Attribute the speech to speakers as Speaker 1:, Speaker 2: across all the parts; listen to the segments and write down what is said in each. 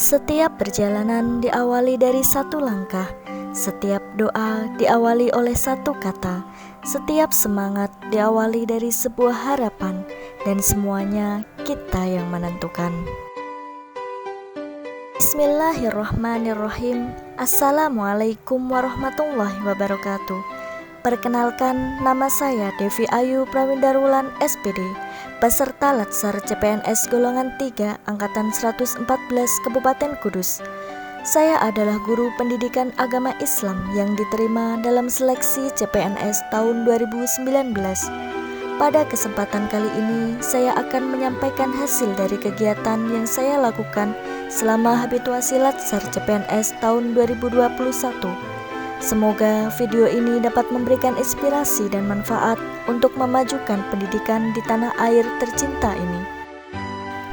Speaker 1: Setiap perjalanan diawali dari satu langkah, setiap doa diawali oleh satu kata, setiap semangat diawali dari sebuah harapan, dan semuanya kita yang menentukan. Bismillahirrahmanirrahim. Assalamualaikum warahmatullahi wabarakatuh. Perkenalkan, nama saya Devi Ayu Prawindarwulan SPD, peserta Latsar CPNS golongan 3 angkatan 114 Kabupaten Kudus. Saya adalah guru pendidikan agama Islam yang diterima dalam seleksi CPNS tahun 2019. Pada kesempatan kali ini, saya akan menyampaikan hasil dari kegiatan yang saya lakukan selama habituasi Latsar CPNS tahun 2021. Semoga video ini dapat memberikan inspirasi dan manfaat untuk memajukan pendidikan di tanah air tercinta ini.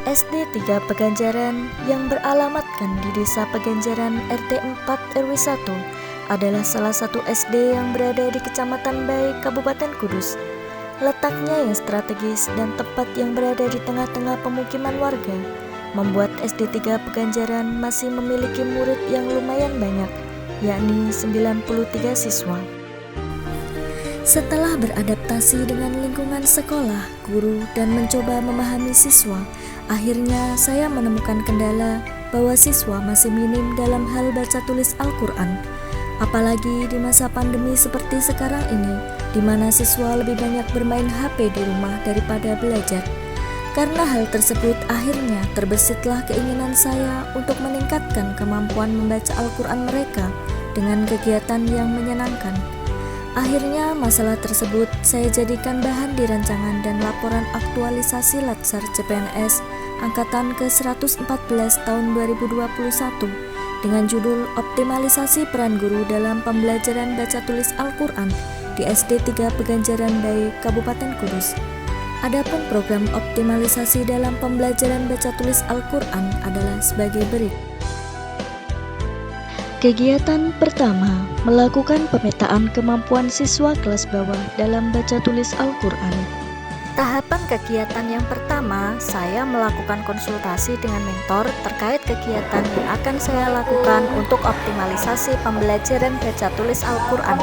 Speaker 1: SD 3 Peganjaran yang beralamatkan di Desa Peganjaran RT 4 RW 1 adalah salah satu SD yang berada di Kecamatan Baik, Kabupaten Kudus. Letaknya yang strategis dan tepat yang berada di tengah-tengah pemukiman warga membuat SD 3 Peganjaran masih memiliki murid yang lumayan banyak, yakni 93 siswa. Setelah beradaptasi dengan lingkungan sekolah, guru, dan mencoba memahami siswa, akhirnya saya menemukan kendala bahwa siswa masih minim dalam hal baca tulis Al-Quran. Apalagi di masa pandemi seperti sekarang ini, di mana siswa lebih banyak bermain HP di rumah daripada belajar. Karena hal tersebut, akhirnya terbesitlah keinginan saya untuk meningkatkan kemampuan membaca Al-Quran mereka dengan kegiatan yang menyenangkan. Akhirnya masalah tersebut saya jadikan bahan di rancangan dan laporan aktualisasi Latsar CPNS Angkatan ke-114 tahun 2021 dengan judul Optimalisasi Peran Guru dalam Pembelajaran Baca Tulis Al-Quran di SD 3 Peganjaran Baik, Kabupaten Kudus. Adapun program optimalisasi dalam pembelajaran baca tulis Al-Quran adalah sebagai berikut. Kegiatan pertama, melakukan pemetaan kemampuan siswa kelas bawah dalam baca tulis Al-Quran. Tahapan kegiatan yang pertama, saya melakukan konsultasi dengan mentor terkait kegiatan yang akan saya lakukan untuk optimalisasi pembelajaran baca tulis Al-Quran.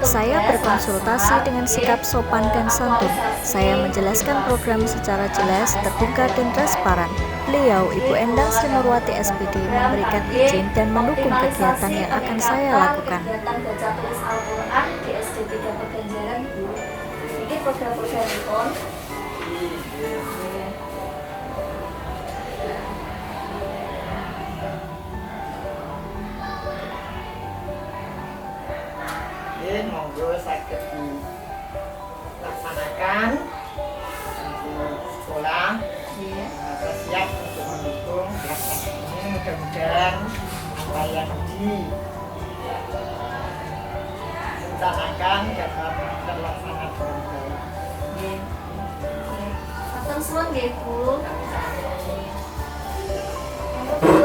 Speaker 1: Saya berkonsultasi dengan sikap sopan dan santun. Saya menjelaskan program secara jelas, terbuka, dan transparan. Beliau, Ibu Endang Sri Nurwati SPD, memberikan izin dan mendukung kegiatan yang akan saya lakukan. Kegiatan baca tulis Al-Quran di SD 3 Peganjaran, Bu. Ini program-program ikon.
Speaker 2: Monggo saged dilaksanakan untuk sekolah. Saya siap untuk mendukung pelaksanaan ini. Mudah-mudahan apa yang direncanakan dapat terlaksana dengan baik.
Speaker 1: Matur suwun nggih, Bu.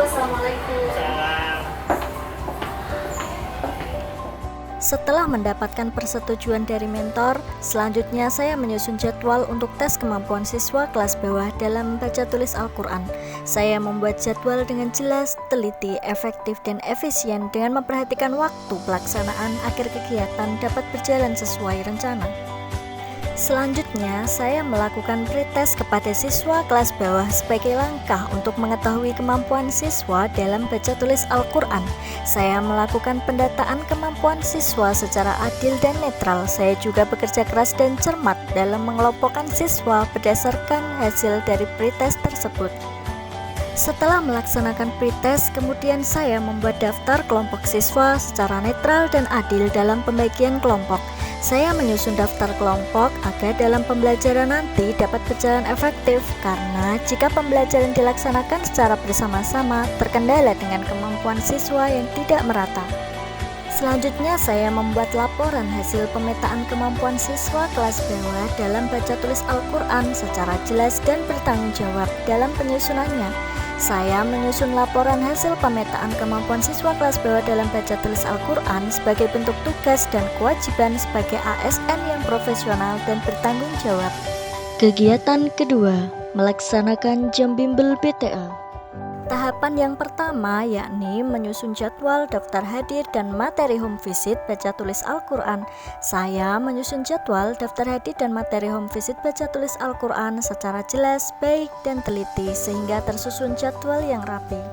Speaker 1: Assalamualaikum. Setelah mendapatkan persetujuan dari mentor, selanjutnya saya menyusun jadwal untuk tes kemampuan siswa kelas bawah dalam baca tulis Al-Quran. Saya membuat jadwal dengan jelas, teliti, efektif, dan efisien dengan memperhatikan waktu pelaksanaan agar kegiatan dapat berjalan sesuai rencana. Selanjutnya, saya melakukan pretest kepada siswa kelas bawah sebagai langkah untuk mengetahui kemampuan siswa dalam baca tulis Al-Quran. Saya melakukan pendataan kemampuan siswa secara adil dan netral. Saya juga bekerja keras dan cermat dalam mengelompokkan siswa berdasarkan hasil dari pretest tersebut. Setelah melaksanakan pretest, kemudian saya membuat daftar kelompok siswa secara netral dan adil dalam pembagian kelompok. Saya menyusun daftar kelompok agar dalam pembelajaran nanti dapat berjalan efektif, karena jika pembelajaran dilaksanakan secara bersama-sama terkendala dengan kemampuan siswa yang tidak merata. Selanjutnya saya membuat laporan hasil pemetaan kemampuan siswa kelas bawah dalam baca tulis Al-Quran secara jelas dan bertanggung jawab dalam penyusunannya. Saya menyusun laporan hasil pemetaan kemampuan siswa kelas bawah dalam baca tulis Al-Quran sebagai bentuk tugas dan kewajiban sebagai ASN yang profesional dan bertanggung jawab. Kegiatan kedua, melaksanakan jam bimbel BTA. Tahapan yang pertama yakni menyusun jadwal, daftar hadir, dan materi home visit baca tulis Al-Quran. Saya menyusun jadwal, daftar hadir, dan materi home visit baca tulis Al-Quran secara jelas, baik, dan teliti sehingga tersusun jadwal yang rapi.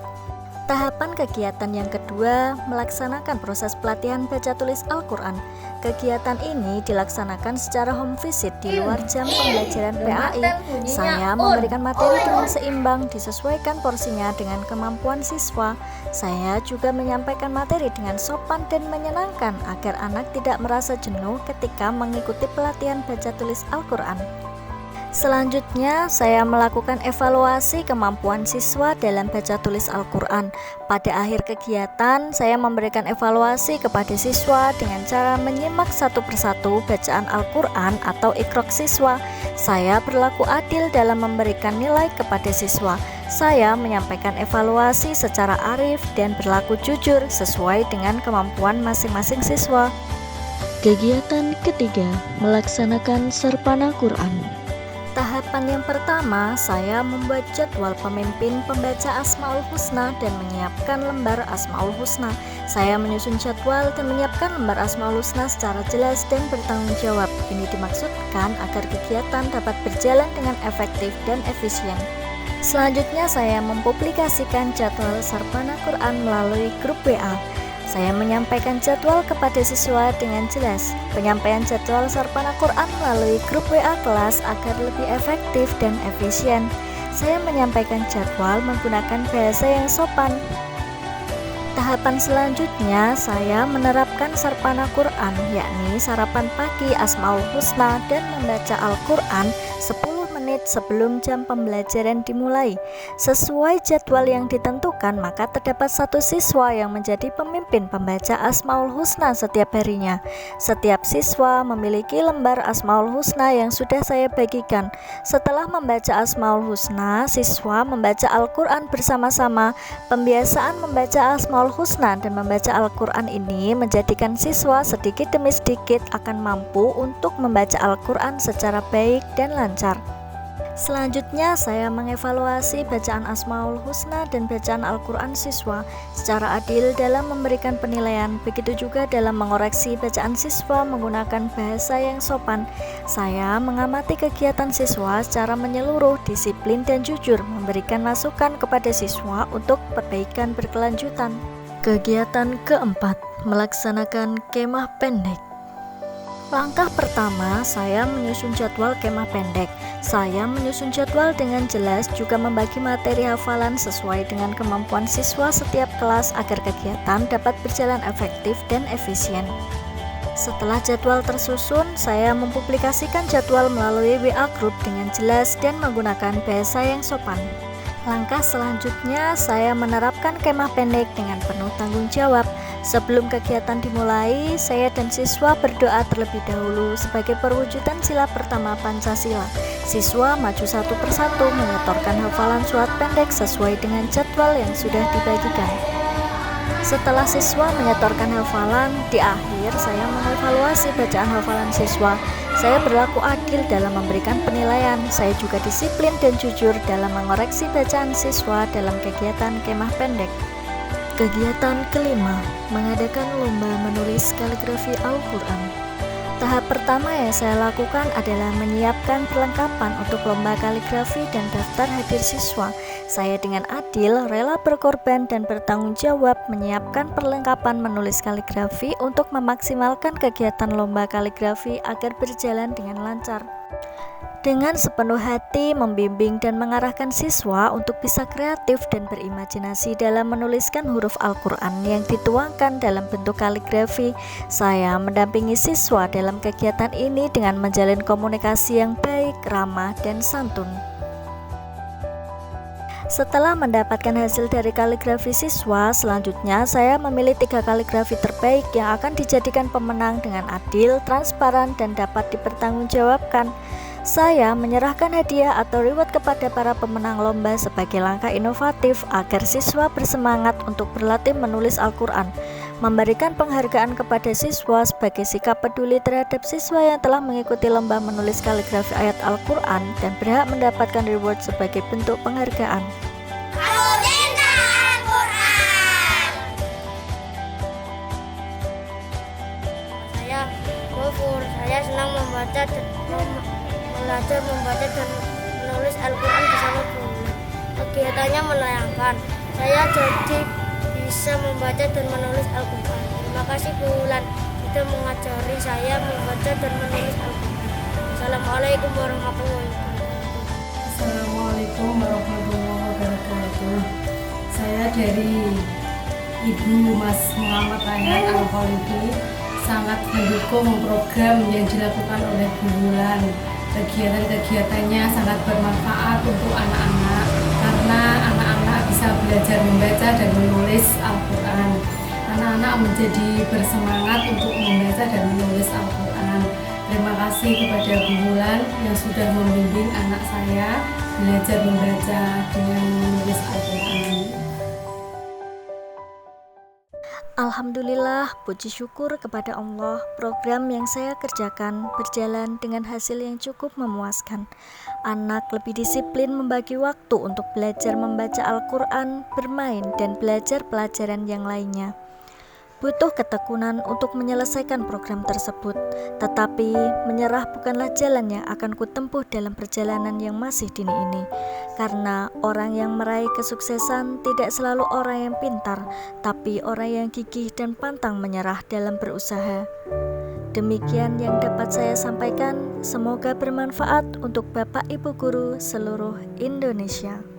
Speaker 1: Tahapan kegiatan yang kedua, melaksanakan proses pelatihan baca tulis Al-Quran. Kegiatan ini dilaksanakan secara home visit di luar jam pembelajaran PAI. Saya memberikan materi dengan seimbang, disesuaikan porsinya dengan kemampuan siswa. Saya juga menyampaikan materi dengan sopan dan menyenangkan agar anak tidak merasa jenuh ketika mengikuti pelatihan baca tulis Al-Quran. Selanjutnya, saya melakukan evaluasi kemampuan siswa dalam baca tulis Al-Quran. Pada akhir kegiatan, saya memberikan evaluasi kepada siswa dengan cara menyimak satu persatu bacaan Al-Quran atau ikrok siswa. Saya berlaku adil dalam memberikan nilai kepada siswa. Saya menyampaikan evaluasi secara arif dan berlaku jujur sesuai dengan kemampuan masing-masing siswa.
Speaker 3: Kegiatan ketiga, melaksanakan Sarpana Quran.
Speaker 1: Tahapan yang pertama, saya membuat jadwal pemimpin pembaca Asmaul Husna dan menyiapkan lembar Asmaul Husna. Saya menyusun jadwal dan menyiapkan lembar Asmaul Husna secara jelas dan bertanggung jawab. Ini dimaksudkan agar kegiatan dapat berjalan dengan efektif dan efisien. Selanjutnya, saya mempublikasikan jadwal Sarpana Quran melalui grup WA. Saya menyampaikan jadwal kepada siswa dengan jelas. Penyampaian jadwal Sarpana Quran melalui grup WA kelas agar lebih efektif dan efisien. Saya menyampaikan jadwal menggunakan bahasa yang sopan. Tahapan selanjutnya, saya menerapkan Sarpana Quran, yakni sarapan pagi Asmaul Husna dan membaca Al-Quran 10 menit sebelum jam pembelajaran dimulai. Sesuai jadwal yang ditentukan, maka terdapat satu siswa yang menjadi pemimpin pembaca Asmaul Husna setiap harinya. Setiap siswa memiliki lembar Asmaul Husna yang sudah saya bagikan. Setelah membaca Asmaul Husna, siswa membaca Al-Quran bersama-sama. Pembiasaan membaca Asmaul Husna dan membaca Al-Quran ini menjadikan siswa sedikit demi sedikit akan mampu untuk membaca Al-Quran secara baik dan lancar. Selanjutnya, saya mengevaluasi bacaan Asmaul Husna dan bacaan Al-Quran siswa secara adil dalam memberikan penilaian, begitu juga dalam mengoreksi bacaan siswa menggunakan bahasa yang sopan. Saya mengamati kegiatan siswa secara menyeluruh, disiplin dan jujur, memberikan masukan kepada siswa untuk perbaikan berkelanjutan. Kegiatan keempat, melaksanakan kemah pendek. Langkah pertama, saya menyusun jadwal kemah pendek. Saya menyusun jadwal dengan jelas, juga membagi materi hafalan sesuai dengan kemampuan siswa setiap kelas agar kegiatan dapat berjalan efektif dan efisien. Setelah jadwal tersusun, saya mempublikasikan jadwal melalui WA Group dengan jelas dan menggunakan bahasa yang sopan. Langkah selanjutnya, saya menerapkan kemah pendek dengan penuh tanggung jawab. Sebelum kegiatan dimulai, saya dan siswa berdoa terlebih dahulu sebagai perwujudan sila pertama Pancasila. Siswa maju satu persatu menyetorkan hafalan surat pendek sesuai dengan jadwal yang sudah dibagikan. Setelah siswa menyetorkan hafalan, di akhir saya mengevaluasi bacaan hafalan siswa. Saya berlaku adil dalam memberikan penilaian. Saya juga disiplin dan jujur dalam mengoreksi bacaan siswa dalam kegiatan kemah pendek. Kegiatan kelima, mengadakan lomba menulis kaligrafi Al-Quran. Tahap pertama yang saya lakukan adalah menyiapkan perlengkapan untuk lomba kaligrafi dan daftar hadir siswa. Saya dengan adil, rela berkorban dan bertanggung jawab menyiapkan perlengkapan menulis kaligrafi untuk memaksimalkan kegiatan lomba kaligrafi agar berjalan dengan lancar. Dengan sepenuh hati membimbing dan mengarahkan siswa untuk bisa kreatif dan berimajinasi dalam menuliskan huruf Al-Quran yang dituangkan dalam bentuk kaligrafi. Saya mendampingi siswa dalam kegiatan ini dengan menjalin komunikasi yang baik, ramah, dan santun. Setelah mendapatkan hasil dari kaligrafi siswa, selanjutnya saya memilih 3 kaligrafi terbaik yang akan dijadikan pemenang dengan adil, transparan, dan dapat dipertanggungjawabkan. Saya menyerahkan hadiah atau reward kepada para pemenang lomba sebagai langkah inovatif agar siswa bersemangat untuk berlatih menulis Al-Quran. Memberikan penghargaan kepada siswa sebagai sikap peduli terhadap siswa yang telah mengikuti lomba menulis kaligrafi ayat Al-Quran dan berhak mendapatkan reward sebagai bentuk penghargaan.
Speaker 4: belajar membaca dan menulis Al-Quran bersama Bu Wulan. Kegiatannya menyenangkan. Saya jadi bisa membaca dan menulis Al-Quran. Terima kasih Bu Wulan sudah mengajari saya membaca dan menulis Al-Quran. Assalamualaikum warahmatullahi wabarakatuh.
Speaker 5: Assalamualaikum warahmatullahi wabarakatuh. Saya dari Ibu Mas Muhammad Rayhan Al-Khalidi sangat mendukung program yang dilakukan oleh Bu Wulan. Kegiatan-kegiatannya sangat bermanfaat untuk anak-anak karena anak-anak bisa belajar membaca dan menulis Al-Quran. Anak-anak menjadi bersemangat untuk membaca dan menulis Al-Quran. Terima kasih kepada Bu Wulan yang sudah membimbing anak saya belajar membaca dengan menulis Al-Quran.
Speaker 1: Alhamdulillah, puji syukur kepada Allah, program yang saya kerjakan berjalan dengan hasil yang cukup memuaskan. Anak lebih disiplin membagi waktu untuk belajar membaca Al-Quran, bermain, dan belajar pelajaran yang lainnya. Butuh ketekunan untuk menyelesaikan program tersebut, tetapi menyerah bukanlah jalan yang akan kutempuh dalam perjalanan yang masih dini ini. Karena orang yang meraih kesuksesan tidak selalu orang yang pintar, tapi orang yang gigih dan pantang menyerah dalam berusaha. Demikian yang dapat saya sampaikan, semoga bermanfaat untuk Bapak Ibu Guru seluruh Indonesia.